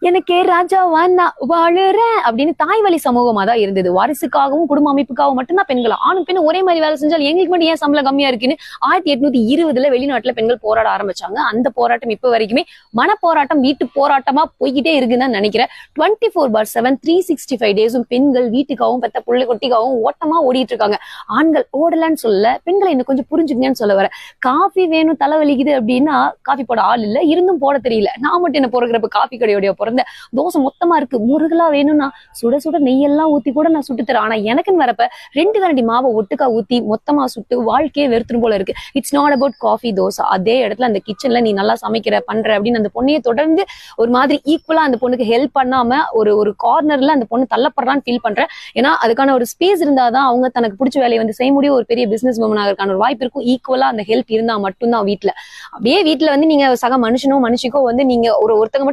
எனக்கே ராஜாவா நான் வாழுறேன் அப்படின்னு தாய் வழி சமூகமா தான் இருந்தது. வாரிசுக்காகவும் குடும்ப அமைப்புக்காகவும் மட்டும்தான் பெண்கள். ஆணும் பெண்ணும் ஒரே மாதிரி வேலை செஞ்சால் எங்களுக்கு மட்டும் ஏன் சம்பளம் கம்மியா இருக்குன்னு 1820 வெளிநாட்டுல பெண்கள் போராட ஆரம்பிச்சாங்க. அந்த போராட்டம் இப்ப வரைக்குமே மன போராட்டம், வீட்டு போராட்டமா போய்கிட்டே இருக்குன்னு தான் நினைக்கிறேன். 24/7 365 டேஸும் பெண்கள் வீட்டுக்காகவும் பெத்த புள்ளை கொட்டிக்காகவும் ஓட்டமா ஓடிட்டு இருக்காங்க. ஆண்கள் ஓடலன்னு சொல்ல, பெண்களை இன்னும் கொஞ்சம் புரிஞ்சுக்கங்கன்னு சொல்ல வர. காஃபி வேணும் தலைவலிக்குது அப்படின்னா காஃபி போட ஆள் இல்ல, இருந்தும் போட தெரியல. நான் மட்டும் என்ன போறப்ப காஃபி கடையோடைய பிறந்த தோசை மொத்தமா இருக்கு, முருகலா வேணும்னா சுட சுட நெய்யெல்லாம் ஊத்தி கூட நான் சுட்டு தரேன். ஆனா எனக்குன்னு வரப்ப 2 கரண்டி மாவை ஒட்டுக்கா ஊத்தி மொத்தமா சுட்டு வாழ்க்கையே வெறுத்துரும் போல இருக்கு. It's not about coffee dosa. அதே இடத்துல அந்த கிச்சன்ல நீ நல்லா சமைக்கிற பண்ற அப்படின்னு அந்த பொண்ணையை தொடர்ந்து ஒரு மாதிரி ஈக்குவலா அந்த பொண்ணுக்கு ஹெல்ப் பண்ணாம ஒரு கார்னர்ல அந்த பொண்ணு தள்ளப்படுறான்னு ஃபீல் பண்றேன். ஏன்னா அதுக்கான ஒரு ஸ்பேஸ் இருந்தாதான் அவங்க தனக்கு பிடிச்ச வேலையை வந்து செய்ய முடியும். ஒரு பெரிய பிசினஸ் உமன் ஆகிறதுக்கான ஒரு வாய்ப்பு இருக்கும். ஈக்குவலா அந்த ஹெல்ப் இருந்தா மட்டும்தான் வீட்டுல. அப்படியே வீட்டுல வந்து நீங்க சக மனுஷனோ மனுஷிக்கோ வந்து நீங்க ஒருத்தங்க